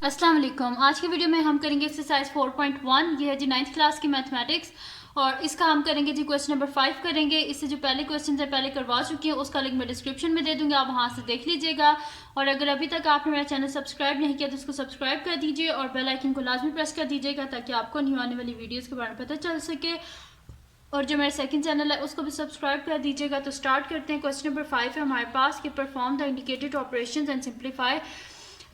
अस्सलाम वालेकुम। आज की वीडियो में हम करेंगे एक्सरसाइज 4.1। ये है जी 9th क्लास की मैथमेटिक्स और इसका हम करेंगे जी क्वेश्चन नंबर 5 करेंगे। इससे जो पहले क्वेश्चन है पहले करवा चुकी हैं, उसका लिंक मैं डिस्क्रिप्शन में दे दूंगी, आप वहां से देख लीजिएगा। और अगर अभी तक आपने मेरा चैनल सब्सक्राइब नहीं किया तो उसको सब्सक्राइब कर दीजिए और बेल आइकन को लाजमी प्रेस कर दीजिएगा ताकि आपको न्यू आने वाली वीडियोज़ के बारे में पता चल सके। और जो मेरा सेकंड चैनल है उसको भी सब्सक्राइब कर दीजिएगा। तो स्टार्ट करते हैं। क्वेश्चन नंबर 5 है हमारे पास कि perform the indicated operations and simplify.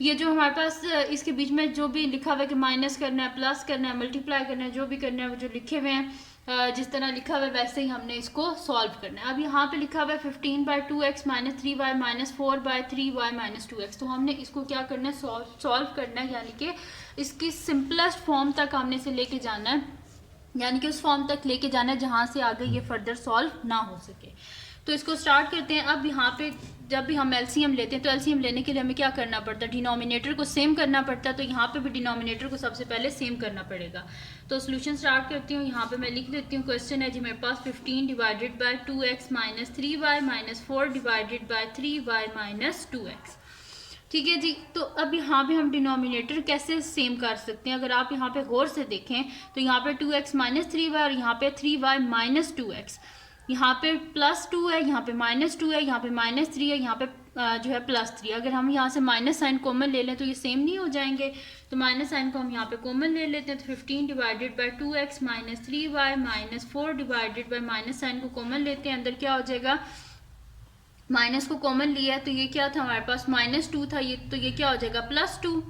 ये जो हमारे पास इसके बीच में जो भी लिखा हुआ है कि माइनस करना है, प्लस करना है, मल्टीप्लाई करना है, जो भी करना है वो जो लिखे हुए हैं जिस तरह लिखा हुआ है वैसे ही हमने इसको सॉल्व करना है। अब यहाँ पे लिखा हुआ है 15/2x minus 3y minus 4/3y minus 2x। तो हमने इसको क्या करना है, सॉल्व करना है, यानी कि इसकी सिंपलेस्ट फॉर्म तक हमने इसे लेके जाना है, यानी कि उस फॉर्म तक लेके जाना है जहाँ से आगे ये फर्दर सॉल्व ना हो सके। तो इसको स्टार्ट करते हैं। अब यहाँ पे जब भी हम एलसीएम लेते हैं तो एलसीएम लेने के लिए हमें क्या करना पड़ता है, डिनोमिनेटर को सेम करना पड़ता है। तो यहाँ पे भी डिनोमिनेटर को सबसे पहले सेम करना पड़ेगा। तो सोल्यूशन स्टार्ट करती हूँ। यहाँ पे मैं लिख देती हूँ। क्वेश्चन है जी मेरे पास 15/2x minus 3y minus 4/3y minus 2x। ठीक है जी। तो अब यहाँ पे हम डिनोमिनेटर कैसे सेम कर सकते हैं, अगर आप यहाँ पे गौर से देखें तो यहाँ पे 2x माइनस 3y और यहाँ पे 3y माइनस 2x। यहाँ पे +2 है, यहाँ पे -2 है, यहाँ पे -3 है, यहाँ पे जो है +3। अगर हम यहाँ से माइनस साइन कॉमन ले लें तो ये सेम नहीं हो जाएंगे। तो माइनस साइन को हम यहाँ पे कॉमन ले लेते हैं। तो 15/2x minus 3y minus 4 minus sine को कॉमन लेते हैं, अंदर क्या हो जाएगा, माइनस को कॉमन लिया है तो ये क्या था हमारे पास -2 था, ये तो ये क्या हो जाएगा +2।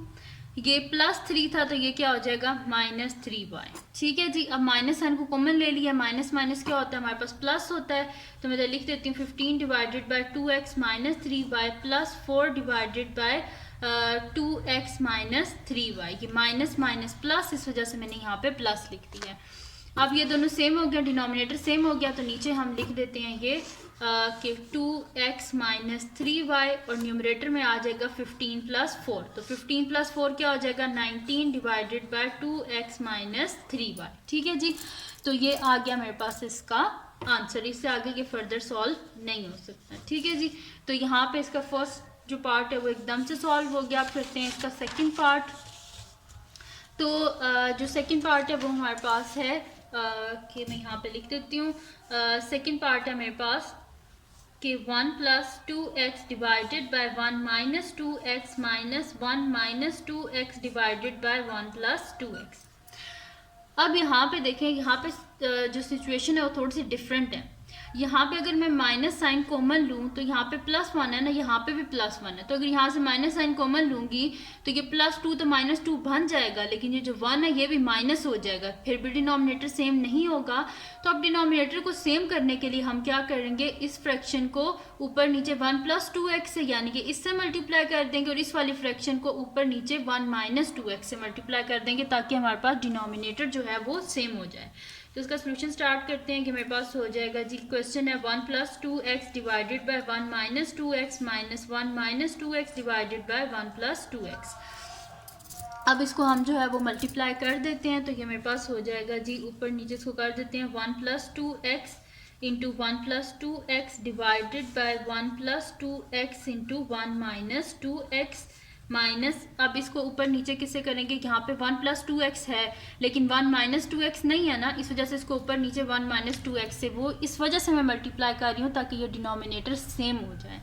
ये +3 था तो ये क्या हो जाएगा -3y। ठीक है जी। अब माइनस साइन को कॉमन ले लिया, माइनस माइनस क्या होता है हमारे पास प्लस होता है। तो मैं लिख देती हूँ 15/2x minus 3y plus 4/2x minus 3y। ये माइनस माइनस प्लस, इस वजह से मैंने यहाँ पे प्लस लिख दिया है। अब ये दोनों सेम हो गया, डिनोमिनेटर सेम हो गया, तो नीचे हम लिख देते हैं ये कि 2x माइनस 3y और न्यूमरेटर में आ जाएगा 15 + 4। तो 15 + 4 क्या हो जाएगा 19/2x माइनस 3y। ठीक है जी। तो ये आ गया मेरे पास इसका आंसर। इससे आगे ये फर्दर सॉल्व नहीं हो सकता। ठीक है जी। तो यहाँ पे इसका फर्स्ट जो पार्ट है वो एकदम से सॉल्व हो गया। आप करते हैं इसका सेकेंड पार्ट। तो जो सेकेंड पार्ट है वो हमारे पास है कि मैं यहाँ पे लिख देती हूँ। सेकेंड पार्ट है मेरे पास कि 1 + 2x divided by 1 minus 2x minus 1 minus 2x divided by 1 + 2x। अब यहाँ पे देखें, यहाँ पे जो सिचुएशन है वो थोड़ी सी डिफरेंट है। यहाँ पे अगर मैं माइनस साइन कॉमन लूँ तो यहाँ पे +1 है ना, यहाँ पे भी +1 है। तो अगर यहाँ से माइनस साइन कॉमन लूँगी तो ये +2 तो -2 बन जाएगा, लेकिन ये जो 1 है ये भी माइनस हो जाएगा, फिर भी डिनोमिनेटर सेम नहीं होगा। तो अब डिनोमिनेटर को सेम करने के लिए हम क्या करेंगे, इस फ्रैक्शन को ऊपर नीचे 1 + 2x से यानी कि इससे मल्टीप्लाई कर देंगे और इस वाली फ्रैक्शन को ऊपर नीचे 1 - 2x से मल्टीप्लाई कर देंगे ताकि हमारे पास डिनोमिनेटर जो है वो सेम हो जाए। तो इसका सोल्यूशन स्टार्ट करते हैं कि मेरे पास हो जाएगा जी। क्वेश्चन है 1 + 2x divided by 1 - 2x minus 1 - 2x divided by 1 + 2x। अब इसको हम जो है वो मल्टीप्लाई कर देते हैं। तो ये मेरे पास हो जाएगा जी, ऊपर नीचे इसको कर देते हैं 1 + 2x into 1 + 2x divided by 1 + 2x into 1 - 2x minus, अब इसको ऊपर नीचे किससे करेंगे, यहाँ पे 1 + 2x है लेकिन 1 - 2x नहीं है ना, इस वजह से इसको ऊपर नीचे 1 - 2x से, वो इस वजह से मैं मल्टीप्लाई कर रही हूँ ताकि ये डिनोमिनेटर सेम हो जाए।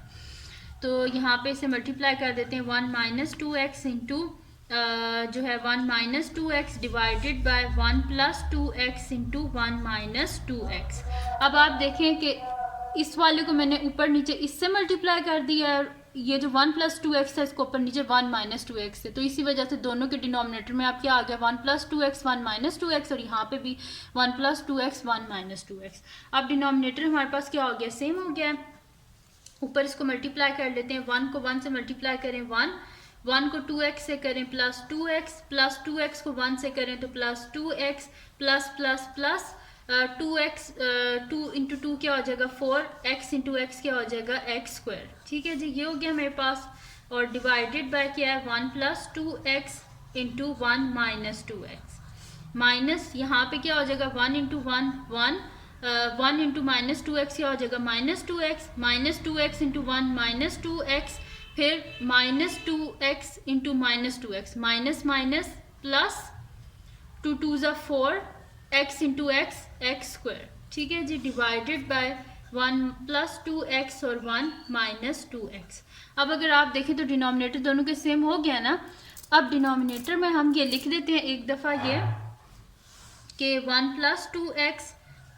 तो यहाँ पे इसे मल्टीप्लाई कर देते हैं 1 - 2x इंटू जो है 1 - 2x divided by 1 + 2x into 1 - 2x। अब आप देखें कि इस वाले को मैंने ऊपर नीचे इससे मल्टीप्लाई कर दिया है, ये जो 1 + 2x है इसको ऊपर नीचे 1 - 2x है। तो इसी वजह से दोनों के डिनोमिनेटर में आप क्या आ गया 1 + 2x 1 - 2x और यहाँ पे भी 1 + 2x 1 - 2x। अब डिनोमिनेटर हमारे पास क्या हो गया, सेम हो गया। ऊपर इसको मल्टीप्लाई कर लेते हैं, 1 को 1 से मल्टीप्लाई करें 1 को 2x से करें +2x प्लस 2x को 1 से करें तो +2x plus plus plus 2x 2 × 2 क्या हो जाएगा 4x × x क्या हो जाएगा x²। ठीक है जी। ये हो गया मेरे पास। और डिवाइडेड बाय क्या है 1 + 2x इंटू 1 - 2x माइनस, यहाँ पे क्या हो जाएगा 1 × 1 1 1 × -2x क्या हो जाएगा -2x -2x इंटू 1 - 2x फिर -2x into -2x, minus minus plus 2 2 ज़ा 4, x into x x square, ठीक है जी, डिवाइडेड बाय 1 प्लस 2x और 1 माइनस 2x। अब अगर आप देखें तो डिनोमिनेटर दोनों के सेम हो गया ना। अब डिनोमिनेटर में हम ये लिख देते हैं एक दफ़ा ये कि 1 प्लस 2x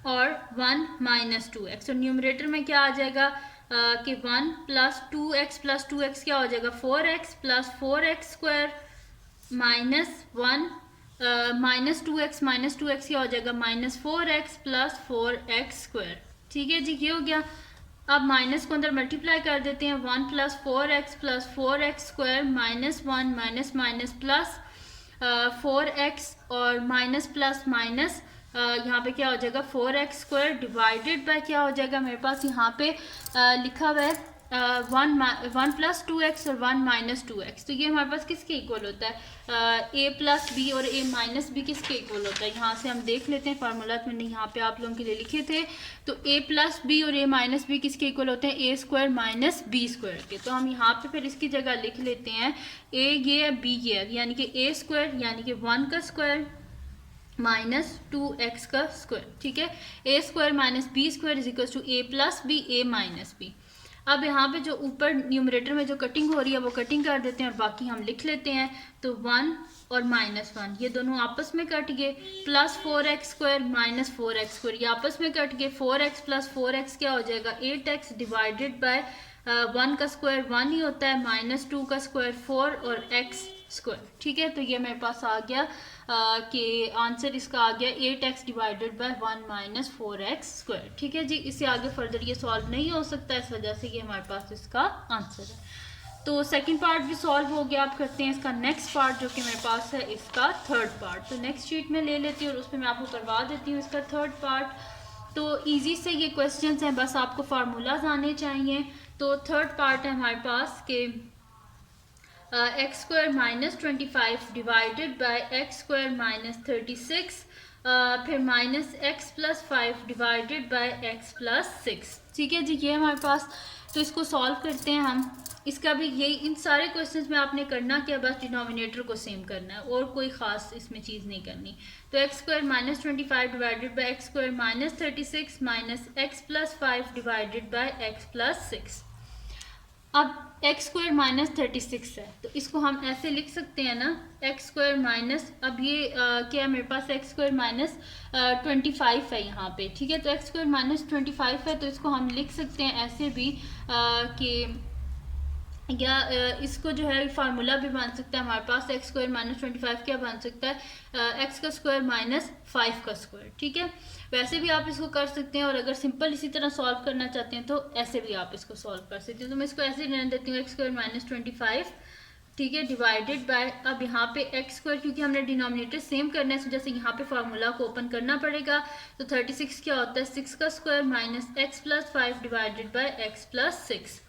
और 1 माइनस 2x, और न्यूमरेटर में क्या आ जाएगा कि 1 प्लस 2x क्या हो जाएगा 4x plus 4x square minus 1 minus 2x क्या हो जाएगा -4x प्लस 4x स्क्वायर, ठीक है जी, ये हो गया। अब माइनस को अंदर मल्टीप्लाई कर देते हैं, 1 plus 4x square minus 1 minus minus plus 4x और माइनस प्लस माइनस यहाँ पे क्या हो जाएगा 4x स्क्वायर डिवाइडेड बाय क्या हो जाएगा मेरे पास यहाँ पे लिखा हुआ है 1 प्लस 2x और 1 माइनस 2x। तो ये हमारे पास किसके इक्वल होता है a प्लस बी और a माइनस बी किसके इक्वल होता है। यहाँ से हम देख लेते हैं, फार्मूला मैंने यहाँ पे आप लोगों के लिए लिखे थे। तो a प्लस बी और a माइनस बी किसके इक्वल होते हैं a square minus b square के। तो हम यहाँ पे फिर इसकी जगह लिख लेते हैं a ये है b ये है, यानी कि a स्क्वायर यानी कि 1 का स्क्वायर माइनस 2x का स्क्वायर, ठीक है। a square minus b square is equal to a plus b a minus b. अब यहाँ पे जो ऊपर न्यूमरेटर में जो कटिंग हो रही है वो कटिंग कर देते हैं और बाकी हम लिख लेते हैं। तो 1 और -1 ये दोनों आपस में कट गए, plus 4x square minus 4x square ये आपस में कट गए, 4x प्लस 4x क्या हो जाएगा 8x डिवाइडेड बाय 1 का स्क्वायर 1 ही होता है, माइनस 2 का स्क्वायर 4 और x स्क्वायर, ठीक है। तो ये मेरे पास आ गया कि आंसर इसका आ गया 8x divided by 1 minus 4x square, ठीक है जी। इससे आगे फर्दर ये सॉल्व नहीं हो सकता, इस वजह से ये हमारे पास इसका आंसर है। तो सेकंड पार्ट भी सॉल्व हो गया। आप करते हैं इसका नेक्स्ट पार्ट जो कि मेरे पास है इसका थर्ड पार्ट। तो नेक्स्ट शीट में ले लेती हूँ और उस पर मैं आपको करवा देती हूँ इसका थर्ड पार्ट। तो ईजी से ये क्वेश्चंस हैं, बस आपको फार्मूलाज आने चाहिए। तो थर्ड पार्ट है हमारे पास के x square minus 25 divided by x square minus 36 फिर minus x plus 5 divided by x plus 6, ठीक है जी, ये हमारे पास। तो इसको सॉल्व करते हैं हम। इसका भी यही इन सारे क्वेश्चंस में आपने करना क्या, बस डिनोमिनेटर को सेम करना है और कोई ख़ास इसमें चीज़ नहीं करनी। तो x square minus 25 divided by x square minus 36 minus x plus 5 divided by x plus 6। अब एक्स स्क्वायर माइनस 36 है तो इसको हम ऐसे लिख सकते हैं ना, एक्स स्क्वायर माइनस, अब ये क्या है मेरे पास एक्स स्क्वायर माइनस 25 है यहाँ पे, ठीक है। तो एक्स स्क्वायर माइनस 25 है तो इसको हम लिख सकते हैं ऐसे भी कि या इसको जो है फार्मूला भी बन सकता है हमारे पास एक्स स्क्वायर माइनस 25 क्या बन सकता है एक्स का स्क्वायर माइनस 5 का स्क्वायर, ठीक है। वैसे भी आप इसको कर सकते हैं और अगर सिंपल इसी तरह सॉल्व करना चाहते हैं तो ऐसे भी आप इसको सॉल्व कर सकते हैं। तो मैं इसको ऐसे रहने देती हूँ एक्स स्क्वायर माइनस 25, ठीक है, डिवाइडेड बाय, अब यहाँ पे एक्स स्क्वायर क्योंकि हमने डिनोमिनेटर सेम करना है इस वजह से यहाँ पे फार्मूला को ओपन करना पड़ेगा। तो 36 क्या होता है 6 का square minus x plus 5 divided by x plus 6।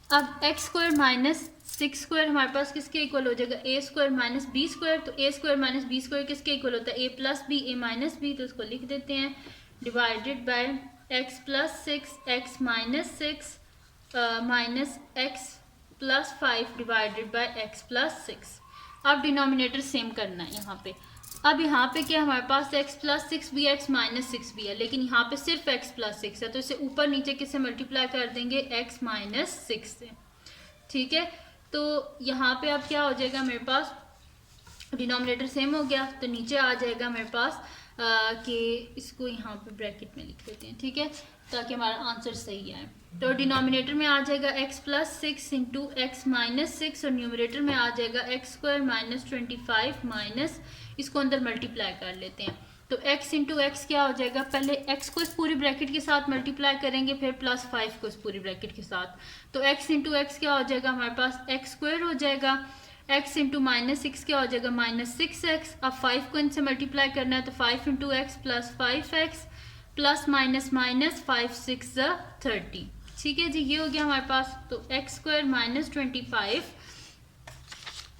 अब एक्स स्क्वायर माइनस 6 स्क्वायर हमारे पास किसके इक्वल हो जाएगा ए स्क्वायर माइनस बी स्क्वायर। तो ए स्क्वायर माइनस बी स्क्वायर किसके इक्वल होता है ए प्लस बी ए माइनस बी। तो इसको लिख देते हैं divided by x plus 6 x minus 6 minus x plus 5 divided by x plus 6। अब डिनोमिनेटर सेम करना है यहाँ पे। अब यहाँ पे क्या हमारे पास x प्लस 6 भी x माइनस 6 भी है, लेकिन यहाँ पे सिर्फ x प्लस 6 है तो इसे ऊपर नीचे किससे मल्टीप्लाई कर देंगे x माइनस 6 से, ठीक है। तो यहाँ पे अब क्या हो जाएगा मेरे पास डिनोमिनेटर सेम हो गया तो नीचे आ जाएगा मेरे पास कि इसको यहाँ पे ब्रैकेट में लिख देते हैं, ठीक है, ताकि हमारा आंसर सही आए। तो डिनोमिनेटर में आ जाएगा x plus 6 into x minus 6 और न्यूमरेटर में आ जाएगा एक्स स्क्वायर माइनस 25 माइनस, इसको अंदर मल्टीप्लाई कर लेते हैं। तो x इंटू एक्स क्या हो जाएगा, पहले x को इस पूरी ब्रैकेट के साथ मल्टीप्लाई करेंगे फिर प्लस 5 को इस पूरी ब्रैकेट के साथ। तो x इंटू एक्स क्या हो जाएगा हमारे पास एक्स स्क्वायर हो जाएगा, x इंटू माइनस 6 क्या हो जाएगा माइनस 6x। अब 5 को इनसे मल्टीप्लाई करना है तो 5 into x plus 5x plus minus minus 5 6 30, ठीक है जी, ये हो गया हमारे पास। तो एक्स स्क्वायर माइनस 25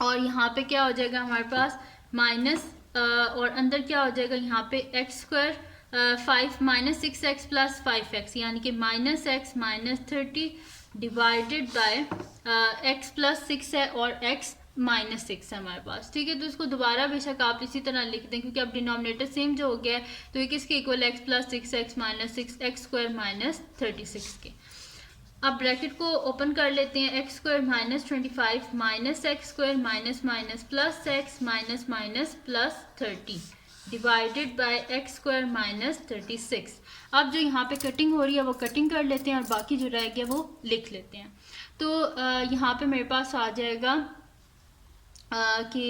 और यहाँ पे क्या हो जाएगा हमारे पास माइनस और अंदर क्या हो जाएगा यहाँ पे x square 5 minus 6x plus 5x यानी कि minus x minus 30 divided by x plus six है और एक्स माइनस सिक्स है हमारे पास, ठीक है। तो इसको दोबारा बेशक आप इसी तरह लिख दें क्योंकि अब डिनोमिनेटर सेम जो हो गया है, तो ये किसके equal, x plus six x minus six x square minus 36 के। अब ब्रैकेट को ओपन कर लेते हैं, x square minus 25 minus x square minus minus plus x minus minus plus 30 divided by x square minus 36। अब जो यहाँ पे कटिंग हो रही है वो कटिंग कर लेते हैं और बाकी जो रह गया वो लिख लेते हैं। तो यहाँ पे मेरे पास आ जाएगा कि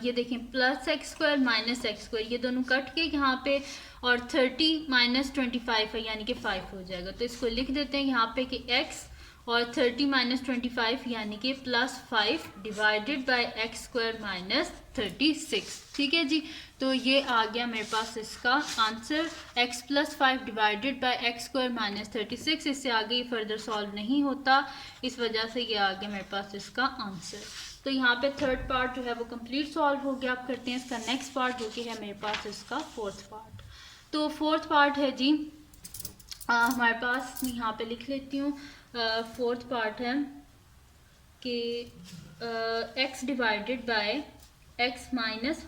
ये देखें plus x square minus x square, ये दोनों कट के यहाँ पे, और 30 माइनस 25 है यानी कि 5 हो जाएगा। तो इसको लिख देते हैं यहाँ पे कि x और 30 माइनस 25 यानी कि plus 5 divided by x square minus 36, ठीक है जी। तो ये आ गया मेरे पास इसका answer, x plus 5 divided by x square minus 36। इससे आगे ये फर्दर सॉल्व नहीं होता, इस वजह से ये आ गया मेरे पास इसका आंसर। तो यहाँ पे थर्ड पार्ट जो है वो कंप्लीट सॉल्व हो गया। आप करते हैं इसका नेक्स्ट पार्ट जो कि है मेरे पास इसका फोर्थ पार्ट। तो फोर्थ पार्ट है जी हमारे पास, यहाँ पे लिख लेती हूँ, फोर्थ पार्ट है कि x divided by x minus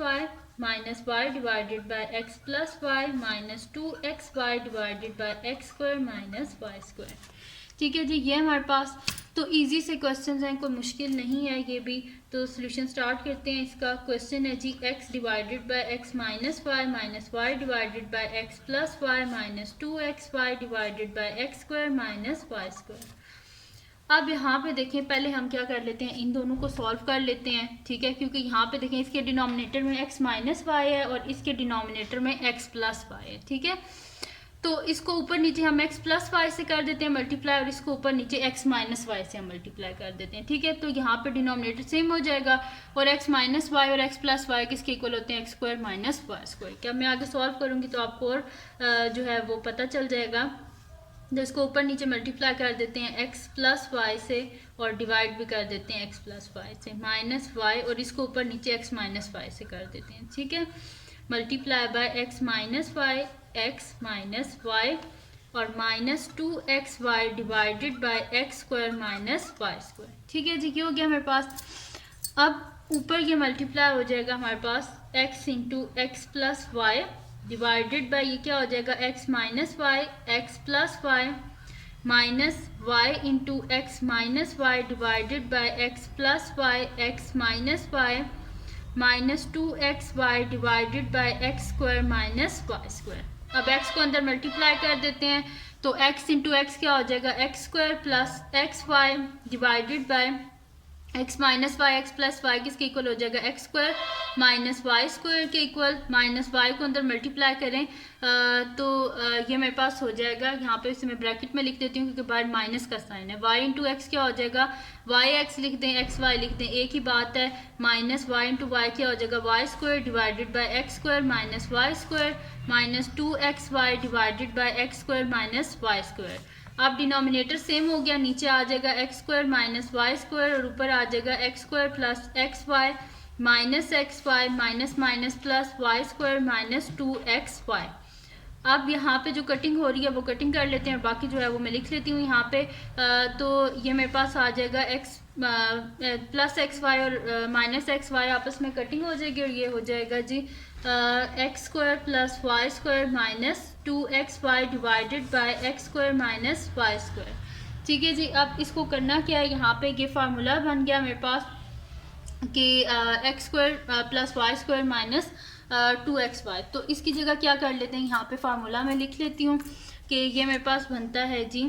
y divided by x plus y minus 2xy divided by x square minus y square, ठीक है जी। ये हमारे पास तो इजी से क्वेश्चन हैं, कोई मुश्किल नहीं है ये भी। तो सोल्यूशन स्टार्ट करते हैं। इसका क्वेश्चन है जी x divided by x minus y divided by x plus y minus 2xy divided by x square minus y square. अब यहाँ पे देखें, पहले हम क्या कर लेते हैं, इन दोनों को सॉल्व कर लेते हैं, ठीक है। क्योंकि यहाँ पे देखें इसके डिनोमिनेटर में x माइनस वाई है और इसके डिनोमिनेटर में x प्लस वाई है, ठीक है। तो इसको ऊपर नीचे हम x प्लस वाई से कर देते हैं मल्टीप्लाई और इसको ऊपर नीचे x माइनस वाई से हम मल्टीप्लाई कर देते हैं, ठीक है। तो यहाँ पे डिनोमिनेटर सेम हो जाएगा और x माइनस वाई और x प्लस वाई किसके इक्वल होते हैं, x square minus y square. क्या मैं आगे सॉल्व करूँगी तो आपको और जो है वो पता चल जाएगा। तो इसको ऊपर नीचे मल्टीप्लाई कर देते हैं x प्लस वाई से और डिवाइड भी कर देते हैं x प्लस वाई से, माइनस वाई और इसको ऊपर नीचे x माइनस वाई से कर देते हैं, ठीक है। Multiply by x minus y x minus y और minus 2xy divided by x square minus y square, ठीक है जी। क्या हो गया हमारे पास, अब ऊपर ये मल्टीप्लाई हो जाएगा हमारे पास x into x plus y divided by ये क्या हो जाएगा x minus y x plus y minus y into x minus y divided by x plus y x minus y minus 2xy divided by x square minus y square. अब x को अंदर multiply कर देते हैं तो x into x क्या हो जाएगा, x square plus x y divided by x minus y x plus y किसके इक्वल हो जाएगा, x square minus y square के इक्वल। माइनस वाई को अंदर मल्टीप्लाई करें तो ये मेरे पास हो जाएगा, यहाँ पे इसे मैं ब्रैकेट में लिख देती हूँ क्योंकि बाहर माइनस का साइन है। वाई इंटू एक्स क्या हो जाएगा, वाई एक्स लिख दें एक्स वाई लिख दें, एक ही बात है। माइनस वाई इंटू वाई क्या हो जाएगा, y square divided by x square minus y square minus 2xy divided by x square minus y square. अब डिनोमिनेटर सेम हो गया, नीचे आ जाएगा x square minus y square और ऊपर आ जाएगा x square plus x y minus x y minus minus plus y square minus 2xy। अब यहाँ पे जो कटिंग हो रही है वो कटिंग कर लेते हैं और बाकी जो है वो मैं लिख लेती हूँ यहाँ पे। तो ये मेरे पास आ जाएगा एक्स प्लस एक्स वाई और माइनस एक्स वाई आपस में कटिंग हो जाएगी और ये हो जाएगा जी x square plus y square minus 2xy divided by x square minus y square, ठीक है जी। अब इसको करना क्या है, यहाँ पे ये फार्मूला बन गया मेरे पास कि x square plus y square minus 2xy। तो इसकी जगह क्या कर लेते हैं, यहाँ पे फार्मूला मैं लिख लेती हूँ कि ये मेरे पास बनता है जी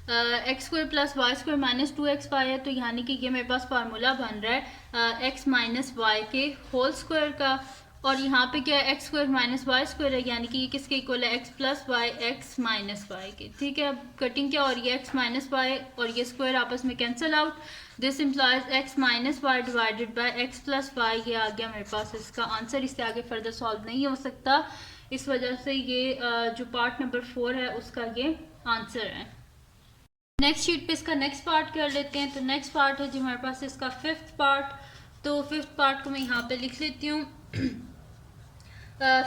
x square plus y square minus 2xy है। तो यानी कि ये मेरे पास फार्मूला बन रहा है एक्स माइनस वाई के होल स्क्वायर का, और यहाँ पे क्या है x square minus y square है यानी कि ये किसके इक्वल है, x plus y x minus y के, ठीक है। अब कटिंग क्या हो रही है, एक्स माइनस वाई और ये स्क्वायर आपस में cancel out, this implies x minus y divided by x plus y. ये आ गया मेरे पास इसका आंसर, इससे आगे फर्दर सॉल्व नहीं हो सकता, इस वजह से ये जो पार्ट नंबर 4 है उसका ये आंसर है। नेक्स्ट शीट पे इसका नेक्स्ट पार्ट कर लेते हैं। तो नेक्स्ट पार्ट है जी हमारे पास इसका फिफ्थ पार्ट। तो फिफ्थ पार्ट को मैं यहाँ पे लिख लेती हूँ।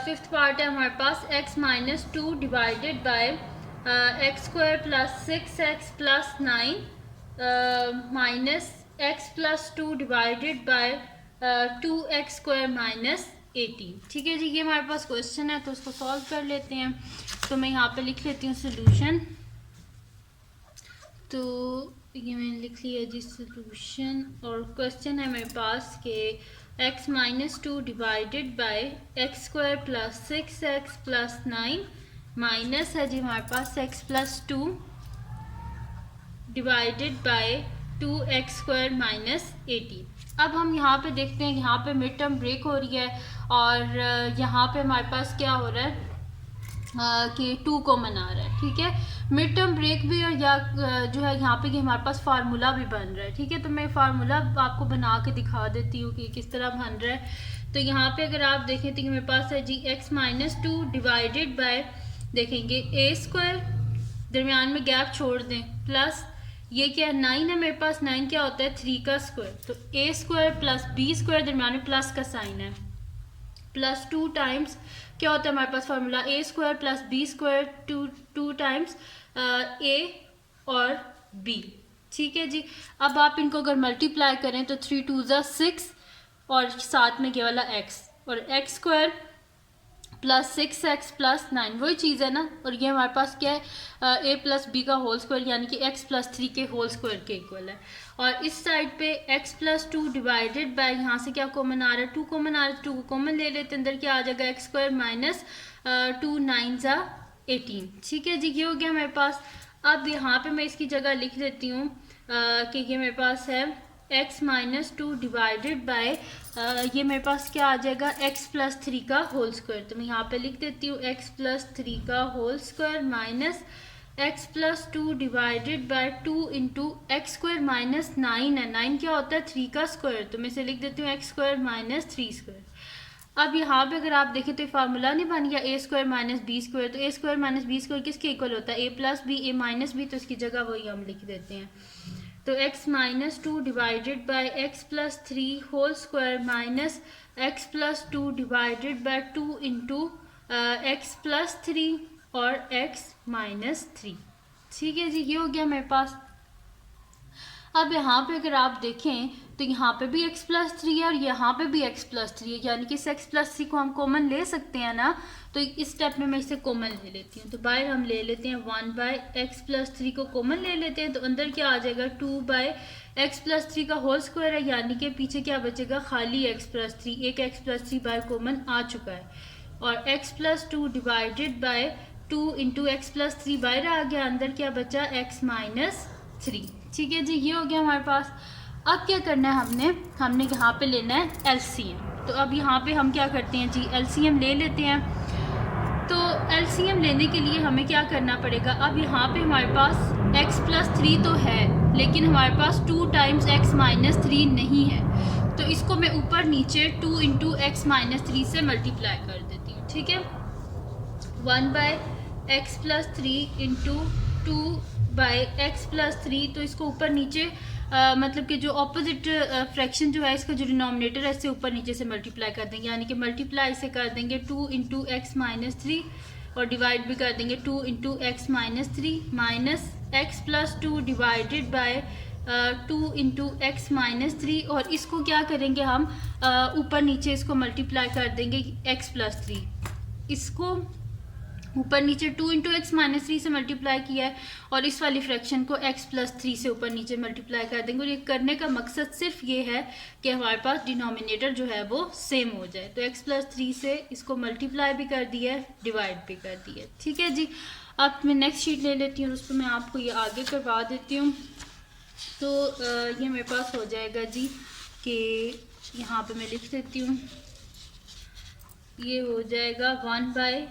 फिफ्थ पार्ट है हमारे पास x minus 2 divided by x square plus 6x plus 9 minus x plus 2 divided bye 2x² minus 18। ठीक है जी, ये हमारे पास क्वेश्चन है तो उसको सॉल्व कर लेते हैं। तो मैं यहाँ पे लिख लेती हूँ सोल्यूशन। तो ये मैंने लिख लिया जी सोल्यूशन, और क्वेश्चन है मेरे पास कि x minus 2 divided bye x² plus 6x plus 9 minus है जी हमारे पास x plus 2 divided bye 2x² minus 18। अब हम यहाँ पे देखते हैं, यहाँ पे मिड टर्म ब्रेक हो रही है और यहाँ पे हमारे पास क्या हो रहा है कि 2 कॉमन आ रहा है। ठीक है, मिड टर्म ब्रेक भी और या जो है यहाँ पे कि हमारे पास फार्मूला भी बन रहा है। ठीक है, तो मैं फार्मूला आपको बना के दिखा देती हूँ कि किस तरह बन रहा है। तो यहाँ पे अगर आप देखें तो मेरे पास है जी x माइनस 2 डिवाइडेड बाय, देखेंगे a² दरमियान में गैप छोड़ दें, प्लस ये क्या है 9 है मेरे पास, 9 क्या होता है 3 का स्क्वायर, तो a² प्लस b² दरमियान में प्लस का साइन है, प्लस 2 टाइम्स क्या होता है हमारे पास formula a² plus b² 2 times a और b। ठीक है जी, अब आप इनको अगर मल्टीप्लाई करें तो 3 2 ज़ा 6 और साथ में केवल x और x² प्लस 6x प्लस 9 वही चीज़ है ना, और ये हमारे पास क्या है a प्लस बी का होल स्क्वायर यानी कि x प्लस 3 के होल स्क्वायर के इक्वल है। और इस साइड पे x प्लस 2 डिवाइडेड बाय, यहाँ से क्या कॉमन आ रहा है 2 कॉमन आ रहा है, 2 को कॉमन ले लेते अंदर क्या आ जाएगा x² माइनस 2 9 ज़ा 18। ठीक है जी, ये हो गया मेरे पास। अब यहाँ पे मैं इसकी जगह लिख देती हूँ कि ये मेरे पास है x माइनस 2 डिवाइडेड बाय ये मेरे पास क्या आ जाएगा x प्लस 3 का होल स्क्वायर। तो मैं यहाँ पे लिख देती हूँ x प्लस 3 का whole square minus x plus 2 divided by 2 into x² minus 9 है, 9 क्या होता है 3 का स्क्वायर, तो मैं इसे लिख देती हूँ x² माइनस 3²। अब यहाँ पे अगर आप देखें तो फार्मूला नहीं बन गया a² माइनस b², तो a² माइनस b² किसके इक्वल होता है a plus b, a minus b, तो इसकी जगह वही हम लिख देते हैं। तो x minus 2 divided by x plus 3 whole square minus x plus 2 divided by 2 into x plus 3 और x माइनस 3। ठीक है जी, ये हो गया मेरे पास। अब यहाँ पे अगर आप देखें तो यहाँ पे भी x प्लस 3 है और यहाँ पे भी x प्लस 3 है, यानी कि इस x प्लस 3 को हम कॉमन ले सकते हैं ना, तो इस स्टेप में मैं इसे कॉमन ले लेती हूँ। तो बाहर हम ले लेते हैं 1 बाय x प्लस 3 को कॉमन ले लेते हैं, तो अंदर क्या आ जाएगा 2 बाय x प्लस 3 का होल स्क्वायर है, यानी कि पीछे क्या बचेगा खाली x प्लस 3, एक x प्लस 3 बाय कॉमन आ चुका है, और x plus 2 divided by 2 into x plus 3 बाहर आ गया, अंदर क्या बचा x माइनस 3। ठीक है जी, ये हो गया हमारे पास। अब क्या करना है हमने यहाँ पे लेना है एलसीएम। तो अब यहाँ पे हम क्या करते हैं जी एलसीएम ले लेते हैं। तो एलसीएम लेने के लिए हमें क्या करना पड़ेगा, अब यहाँ पे हमारे पास x प्लस 3 तो है लेकिन हमारे पास 2 टाइम्स x माइनस 3 नहीं है, तो इसको मैं ऊपर नीचे 2 इंटू एक्स माइनस 3 से मल्टीप्लाई कर देती हूँ। ठीक है, 1 by x plus 3 into 2 by x plus 3, तो इसको ऊपर नीचे मतलब कि जो ऑपोजिट फ्रैक्शन जो है इसका जो डिनोमिनेटर है इससे ऊपर नीचे से मल्टीप्लाई कर देंगे, यानी कि मल्टीप्लाई से कर देंगे 2 इंटू एक्स माइनस 3 और डिवाइड भी कर देंगे 2 into x minus 3 minus x plus 2 divided by 2 into x minus 3, और इसको क्या करेंगे हम ऊपर नीचे इसको मल्टीप्लाई कर देंगे एक्स प्लस 3, इसको ऊपर नीचे 2 इंटू एक्स माइनस 3 से मल्टीप्लाई किया है और इस वाली फ्रैक्शन को x प्लस 3 से ऊपर नीचे मल्टीप्लाई कर देंगे। और ये करने का मकसद सिर्फ ये है कि हमारे पास डिनोमिनेटर जो है वो सेम हो जाए। तो x प्लस 3 से इसको मल्टीप्लाई भी कर दिया है, डिवाइड भी कर दिया है। ठीक है जी, अब मैं नेक्स्ट शीट ले लेती हूँ, उस पर मैं आपको ये आगे करवा देती हूँ। तो ये मेरे पास हो जाएगा जी कि यहाँ पर मैं लिख देती हूँ, ये हो जाएगा 1 बाय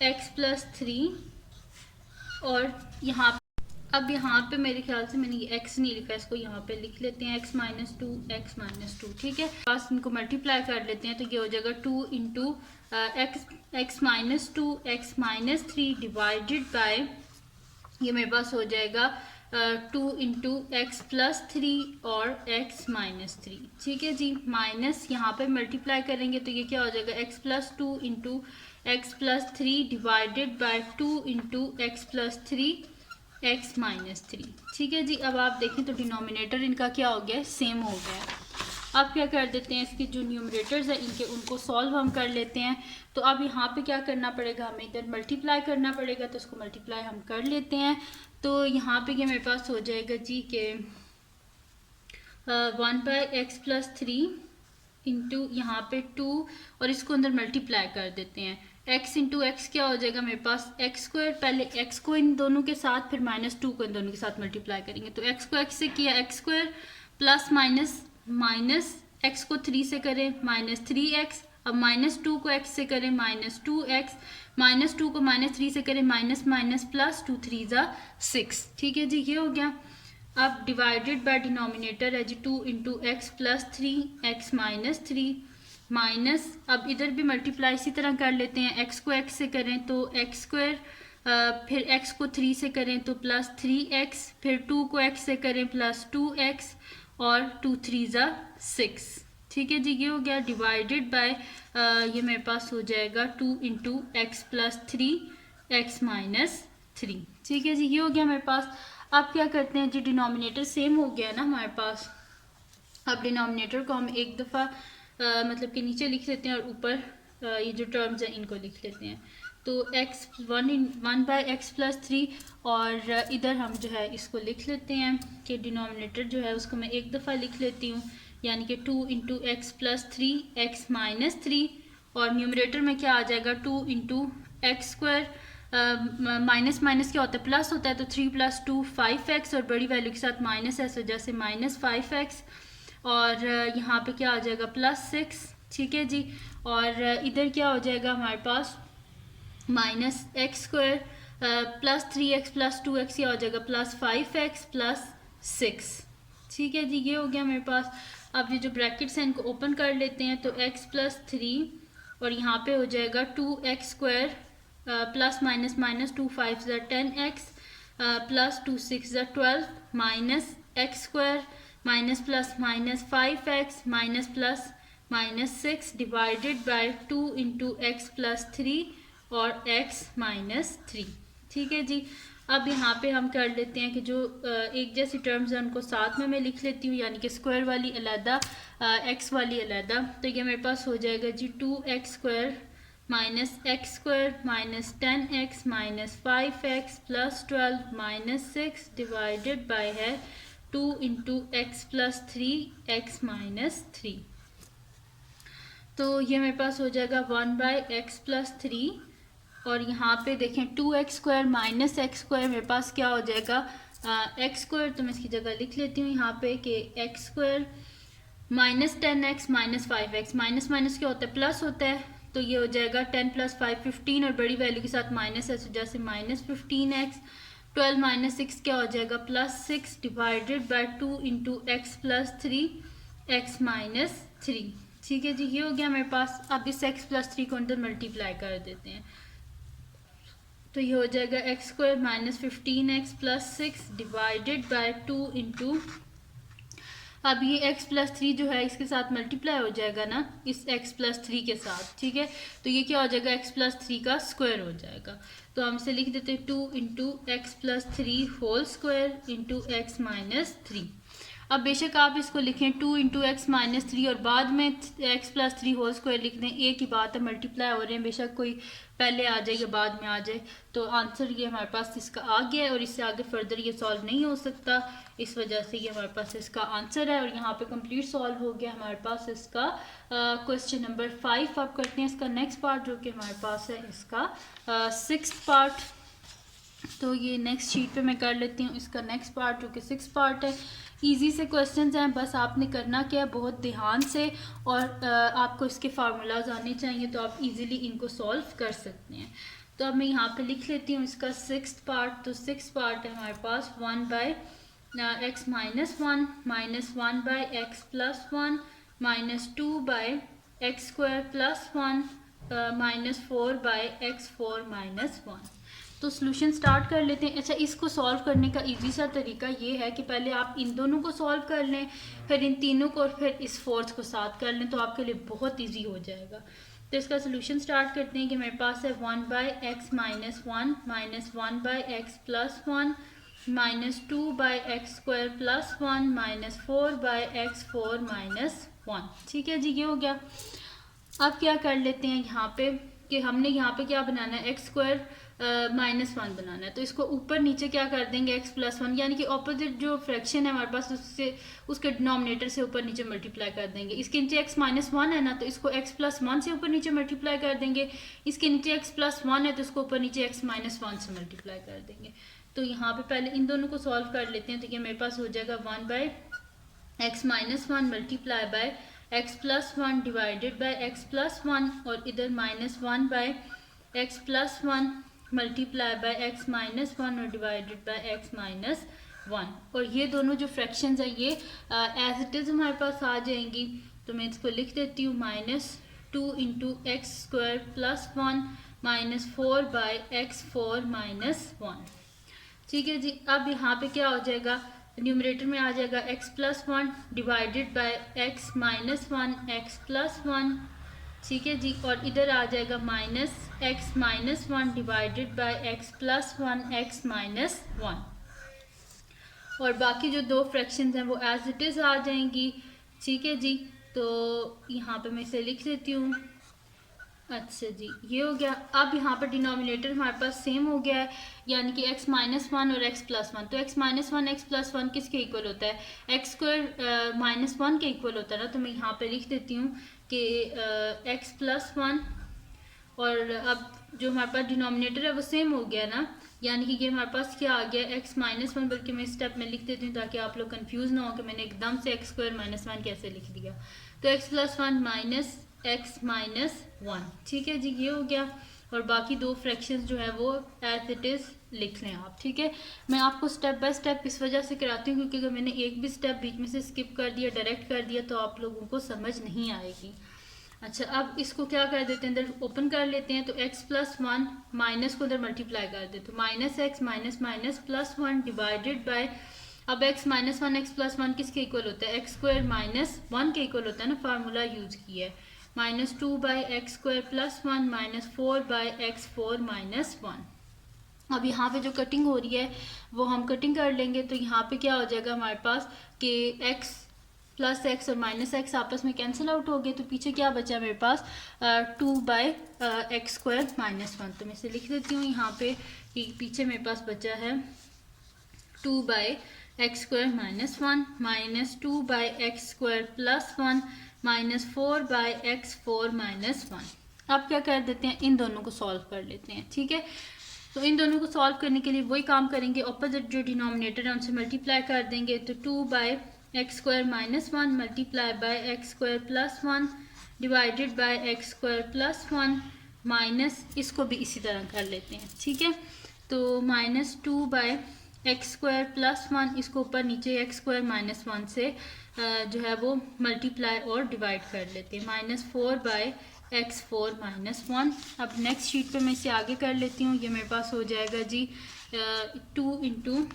x प्लस 3 और यहाँ अब यहाँ पे मेरे ख्याल से मैंने ये x नहीं लिखा, इसको यहाँ पे लिख लेते हैं x माइनस 2 x माइनस 2। ठीक है, बस इनको मल्टीप्लाई कर लेते हैं, तो ये हो जाएगा 2 into x minus 2 x minus 3 divided by ये मेरे पास हो जाएगा 2 इंटू एक्स प्लस 3 और x माइनस 3। ठीक है जी, माइनस यहाँ पे मल्टीप्लाई करेंगे तो ये क्या हो जाएगा x plus 2 into x plus 3 divided by 2 into x plus 3 x minus three. ठीक है जी, अब आप देखें तो डिनोमिनेटर इनका क्या हो गया है, सेम हो गया है। अब क्या कर देते हैं, इसके जो न्यूमरेटर्स हैं इनके उनको सॉल्व हम कर लेते हैं। तो अब यहाँ पे क्या करना पड़ेगा, हमें इधर मल्टीप्लाई करना पड़ेगा, तो उसको मल्टीप्लाई हम कर लेते हैं। तो यहाँ पे ये मेरे पास हो जाएगा जी के 1/x+3 इंटू यहाँ पे 2 और इसको अंदर मल्टीप्लाई कर देते हैं। x इंटू एक्स क्या हो जाएगा मेरे पास x², पहले x को इन दोनों के साथ फिर -2 को इन दोनों के साथ मल्टीप्लाई करेंगे। तो x को x से किया x² प्लस माइनस x को 3 से करें -3x, अब -2 को x से करें -2x, -2 को -3 से करें माइनस माइनस प्लस 2 3 ज़ा 6। ठीक है जी, ये हो गया। अब डिवाइडेड बाय डिनोमिनेटर है जी 2 into x plus 3 x minus 3 minus, अब इधर भी मल्टीप्लाई इसी तरह कर लेते हैं। एक्स को एक्स से करें तो एक्स स्क्वायर, फिर एक्स को 3 से करें तो प्लस 3x, फिर 2 को x से करें प्लस 2x और 2 3 ज़ा 6। ठीक है जी, ये हो गया डिवाइडेड बाय ये मेरे पास हो जाएगा 2 into x plus 3 x minus 3। ठीक है जी, ये हो गया मेरे पास। अब क्या करते हैं जी, डिनोमिनेटर सेम हो गया ना हमारे पास। अब डिनोमिनेटर को हम एक दफ़ा मतलब कि नीचे लिख लेते हैं और ऊपर ये जो टर्म्स हैं इनको लिख लेते हैं। तो x 1/x+3 और इधर हम जो है इसको लिख लेते हैं कि डिनोमिनेटर जो है उसको मैं एक दफ़ा लिख लेती हूँ, यानी कि 2 into x plus 3 x minus 3 और न्यूमरेटर में क्या आ जाएगा 2 into x square, minus minus क्या होता है प्लस होता है, तो 3 + 2 5x और बड़ी वैल्यू के साथ माइनस है, इस वजह से -5x और यहाँ पे क्या आ जाएगा +6। ठीक है जी, और इधर क्या हो जाएगा हमारे पास -x² plus 3x plus 2x क्या हो जाएगा +5x प्लस 6। ठीक है जी, ये हो गया मेरे पास। अब ये जो ब्रैकेट्स हैं इनको ओपन कर लेते हैं, तो x प्लस 3 और यहाँ पे हो जाएगा 2x² प्लस माइनस माइनस 2 5 ज़ा 10x प्लस 2 6 ज़ा 12 minus x² minus plus minus 5x minus plus minus 6 divided by 2 into x plus 3 और x माइनस 3। ठीक है जी, अब यहाँ पे हम कर लेते हैं कि जो एक जैसी टर्म्स हैं उनको साथ में मैं लिख लेती हूँ, यानी कि स्क्वायर वाली अलहदा x वाली अलहदा। तो ये मेरे पास हो जाएगा जी 2x² minus x² minus 10x minus 5x plus 12 minus 6 divided by है 2 into x plus 3 x minus 3। तो ये मेरे पास हो जाएगा 1/x+3 और यहाँ पे देखें 2x² माइनस x² मेरे पास क्या हो जाएगा x², तो मैं इसकी जगह लिख लेती हूँ यहाँ पे कि x² minus 10x minus 5x, minus minus क्या होता है प्लस होता है, तो ये हो जाएगा 10 + 5 15 और बड़ी वैल्यू के साथ माइनस है, जैसे -15x 12 माइनस 6 क्या हो जाएगा +6 divided by 2 into x plus 3 x minus 3। ठीक है जी, ये हो गया मेरे पास। अब इस x प्लस 3 को अंदर मल्टीप्लाई कर देते हैं, तो ये हो जाएगा x² minus 15x plus 6 divided by 2 into, अब ये x प्लस 3 जो है इसके साथ मल्टीप्लाई हो जाएगा ना इस x प्लस 3 के साथ। ठीक है, तो ये क्या हो जाएगा x प्लस 3 का स्क्वायर हो जाएगा। तो हम इसे लिख देते हैं 2 into x plus 3 whole square into x minus 3। अब बेशक आप इसको लिखें 2 इंटू एक्स माइनस 3 और बाद में x प्लस 3 होल स्क्वायर लिख दें, एक ही बात है, मल्टीप्लाई हो रहे हैं, बेशक कोई पहले आ जाए या बाद में आ जाए। तो आंसर ये हमारे पास इसका आ गया है और इससे आगे फर्दर ये सॉल्व नहीं हो सकता, इस वजह से ये हमारे पास इसका आंसर है। और यहाँ पे कंप्लीट सॉल्व हो गया हमारे पास इसका क्वेश्चन नंबर 5। अब करते हैं इसका नेक्स्ट पार्ट जो कि हमारे पास है इसका 6th पार्ट। तो ये नेक्स्ट शीट पे मैं कर लेती हूँ इसका नेक्स्ट पार्ट जो कि 6th पार्ट है। इजी से क्वेश्चंस हैं, बस आपने करना क्या है बहुत ध्यान से, और आपको इसके फार्मूलाज आने चाहिए तो आप इजीली इनको सॉल्व कर सकते हैं। तो अब मैं यहाँ पे लिख लेती हूँ इसका 6th पार्ट। तो 6th पार्ट है हमारे पास 1/x minus 1 minus 1/x plus 1 minus 2/x² plus 1 minus 4/x4 minus 1। तो सोल्यूशन स्टार्ट कर लेते हैं। अच्छा, इसको सॉल्व करने का इजी सा तरीका ये है कि पहले आप इन दोनों को सॉल्व कर लें, फिर इन तीनों को और फिर इस फोर्थ को साथ कर लें, तो आपके लिए बहुत इजी हो जाएगा। तो इसका सोल्यूशन स्टार्ट करते हैं कि मेरे पास है 1/x minus 1 minus 1/x plus 1 minus 2/x² plus 1 minus 4/x4 minus 1। ठीक है जी, ये हो गया। अब क्या कर लेते हैं यहाँ पे कि हमने यहाँ पे क्या बनाना है, x² -1 बनाना है, तो इसको ऊपर नीचे क्या कर देंगे x+1, यानी कि ऑपोजिट जो फ्रैक्शन है हमारे पास उससे उसके डिनोमिनेटर से ऊपर नीचे मल्टीप्लाई कर देंगे। इसके नीचे x-1 है ना, तो इसको x+1 से ऊपर नीचे मल्टीप्लाई कर देंगे। इसके नीचे x+1 है तो इसको ऊपर नीचे x-1 से मल्टीप्लाई कर देंगे। तो यहाँ पे पहले इन दोनों को सॉल्व कर लेते हैं। तो ये मेरे पास हो जाएगा 1/x-1 multiply by x+1 divided by x+1, और इधर -1/x+1 मल्टीप्लाई बाय x-1 और डिवाइडेड बाय x-1। और ये दोनों जो फ्रैक्शंस हैं ये एज इट इज़ हमारे पास आ जाएंगी। तो मैं इसको लिख देती हूँ, -2 × x² प्लस 1 -4/x4 -1। ठीक है जी। अब यहाँ पे क्या हो जाएगा, न्यूमरेटर में आ जाएगा x+1 divided by x-1 x+1। ठीक है जी। और इधर आ जाएगा -x-1 divided by x+1 x-1। और बाकी जो दो फ्रैक्शंस हैं वो एज इट इज़ आ जाएंगी। ठीक है जी। तो यहाँ पे मैं इसे लिख देती हूँ। अच्छा जी, ये हो गया। अब यहाँ पर डिनोमिनेटर हमारे पास सेम हो गया है, यानी कि x-1 और x+1। तो x-1 x+1 किसके इक्वल होता है, x² -1 के इक्वल होता है ना। तो मैं यहाँ पे लिख देती हूँ कि x+1, और अब जो हमारे पास डिनोमिनेटर है वो सेम हो गया ना, यानी कि ये हमारे पास क्या आ गया x-1। बल्कि मैं स्टेप में लिख देती हूँ ताकि आप लोग कंफ्यूज ना हो कि मैंने एकदम से x² -1 कैसे लिख दिया। तो x+1 माइनस x-1। ठीक है जी, ये हो गया। और बाकी दो फ्रैक्शंस जो है वो एज इट इज़ लिख लें आप। ठीक है, मैं आपको स्टेप बाय स्टेप इस वजह से कराती हूँ क्योंकि अगर मैंने एक भी स्टेप बीच में से स्किप कर दिया, डायरेक्ट कर दिया, तो आप लोगों को समझ नहीं आएगी। अच्छा, अब इसको क्या कर देते हैं, अंदर ओपन कर लेते हैं। तो x+1 माइनस को अंदर मल्टीप्लाई कर देते, तो -x -+1 डिवाइडेड बाय, अब x-1 x+1 किसके इक्वल होता है, x² -1 के इक्वल होता है ना, फार्मूला यूज किया है। -2/x² plus 1 -4/x4 -1। अब यहाँ पे जो कटिंग हो रही है वो हम कटिंग कर लेंगे। तो यहाँ पे क्या हो जाएगा हमारे पास कि x प्लस एक्स और -x आपस में कैंसिल आउट हो गए। तो पीछे क्या बचा मेरे पास, 2/x² -1। तो मैं इसे लिख देती हूँ यहाँ पे कि पीछे मेरे पास बचा है 2/x² -1 -2/x² प्लस 1 -4/x4 -1। अब क्या कर देते हैं, इन दोनों को सॉल्व कर लेते हैं। ठीक है, तो इन दोनों को सॉल्व करने के लिए वही काम करेंगे, ऑपोजिट जो डिनोमिनेटर है उनसे मल्टीप्लाई कर देंगे। तो 2/x² -1 multiply by x² plus 1 divided by x² plus 1 minus, इसको भी इसी तरह कर लेते हैं। ठीक है, तो -2/x² प्लस 1, इसको ऊपर नीचे x² -1 से जो है वो मल्टीप्लाई और डिवाइड कर लेते हैं, -4/x4 -1। अब नेक्स्ट शीट पे मैं इसे आगे कर लेती हूँ। ये मेरे पास हो जाएगा जी 2 into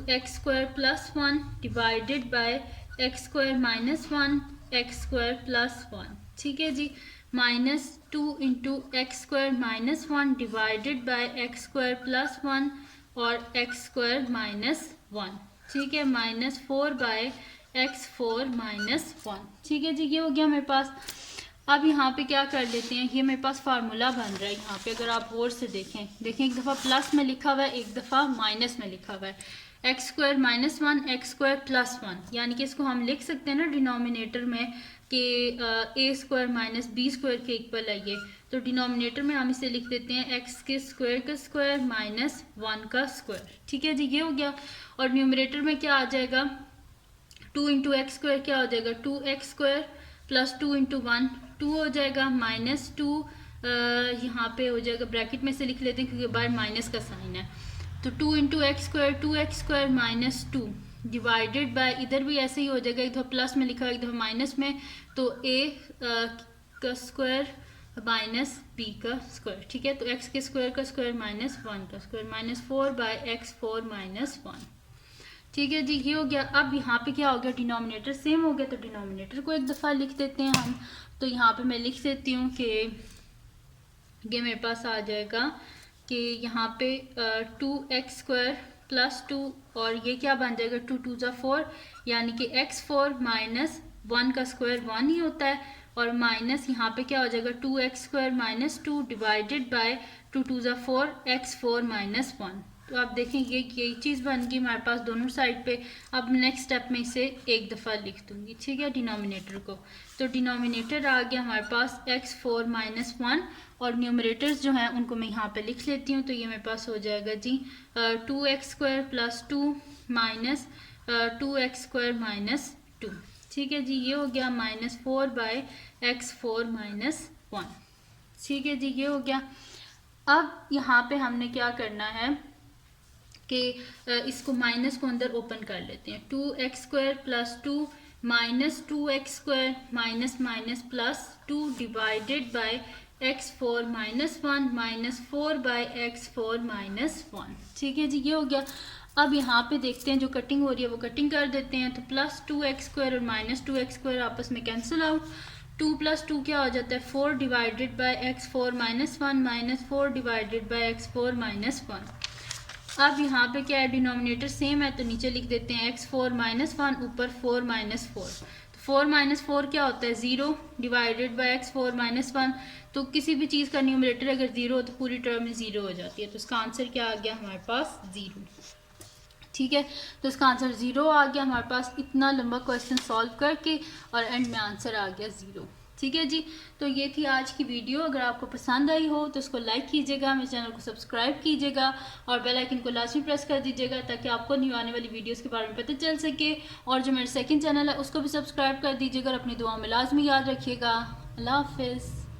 x² plus 1 divided by x² -1 x² plus 1। ठीक है जी, -2 into x² -1 divided by x² plus 1 और x² -1। ठीक है, -4/x4 -1। ठीक है जी, ये हो गया मेरे पास। अब यहाँ पे क्या कर लेते हैं, ये मेरे पास फार्मूला बन रहा है। यहाँ पे अगर आप गौर से देखें एक दफ़ा प्लस में लिखा हुआ है, एक दफ़ा माइनस में लिखा हुआ है। x² -1 x² प्लस 1, यानी कि इसको हम लिख सकते हैं ना डिनोमिनेटर में कि a² - b² के इक्वल है ये। तो डिनोमिनेटर में हम इसे लिख देते हैं x के स्क्वायर का स्क्वायर -1 का स्क्वायर। ठीक है जी, ये हो गया। और न्यूमरेटर में क्या आ जाएगा, 2 इंटू x² क्या हो जाएगा, 2x² प्लस 2 इंटू 1 2 हो जाएगा, -2 यहाँ पे हो जाएगा, ब्रैकेट में से लिख लेते हैं क्योंकि बाहर माइनस का साइन है। तो 2 into x² 2x² -2 divided bye, इधर भी ऐसे ही हो जाएगा, एक दफ़ा प्लस में लिखा है एक दफ़ा माइनस में। तो a का स्क्वायर माइनस b का स्क्वायर। ठीक है, तो x के स्क्वायर का स्क्वायर -1 का स्क्वायर -4/x4 -1। ठीक है जी, ये हो गया। अब यहाँ पे क्या हो गया, डिनोमिनेटर सेम हो गया, तो डिनोमिनेटर को एक दफ़ा लिख देते हैं हम। तो यहाँ पे मैं लिख देती हूँ कि ये मेरे पास आ जाएगा कि यहाँ पे 2x² प्लस 2 और ये क्या बन जाएगा 2 2 ज़ा 4 यानी कि x4 माइनस 1 का स्क्वायर 1 ही होता है और माइनस यहाँ पे क्या हो जाएगा 2x² माइनस 2 डिवाइडेड बाय 2 2 ज़ा 4 x4 माइनस 1। तो आप देखें यही चीज़ बन गई हमारे पास दोनों साइड पे। अब नेक्स्ट स्टेप में इसे एक दफ़ा लिख दूंगी, ठीक है, डिनोमिनेटर को। तो डिनोमिनेटर आ गया हमारे पास x4 माइनस 1 और न्यूमरेटर्स जो हैं उनको मैं यहाँ पे लिख लेती हूँ। तो ये मेरे पास हो जाएगा जी 2x² plus 2 minus 2x² minus 2, ठीक है जी। ये हो गया -4/x4 माइनस 1, ठीक है जी, ये हो गया। अब यहाँ पे हमने क्या करना है कि इसको माइनस को अंदर ओपन कर लेते हैं। 2x² plus 2 minus 2x² minus minus plus 2 divided bye x4 minus 1 minus 4/x4 minus 1, ठीक है जी, ये हो गया। अब यहाँ पे देखते हैं जो कटिंग हो रही है वो कटिंग कर देते हैं। तो प्लस 2x² और माइनस 2x² आपस में कैंसिल आउट। 2 प्लस 2 क्या हो जाता है 4 divided by x4 minus 1 minus 4 divided by x4 minus 1। अब यहाँ पे क्या है डिनोमिनेटर सेम है तो नीचे लिख देते हैं x4 माइनस 1 ऊपर 4 माइनस 4। तो 4 माइनस 4 क्या होता है 0 डिवाइडेड बाय x4 माइनस 1। तो किसी भी चीज़ का न्यूमरेटर अगर 0 हो तो पूरी टर्म में 0 हो जाती है। तो इसका आंसर क्या आ गया हमारे पास 0, ठीक है। तो इसका आंसर 0 आ गया हमारे पास इतना लंबा क्वेश्चन सॉल्व करके और एंड में आंसर आ गया 0, ठीक है जी। तो ये थी आज की वीडियो। अगर आपको पसंद आई हो तो इसको लाइक कीजिएगा, मेरे चैनल को सब्सक्राइब कीजिएगा और बेल आइकन को लाजमी प्रेस कर दीजिएगा ताकि आपको न्यू आने वाली वीडियोस के बारे में पता चल सके। और जो मेरा सेकंड चैनल है उसको भी सब्सक्राइब कर दीजिएगा और अपनी दुआओं में लाजमी याद रखिएगा। अल्लाह हाफिज़।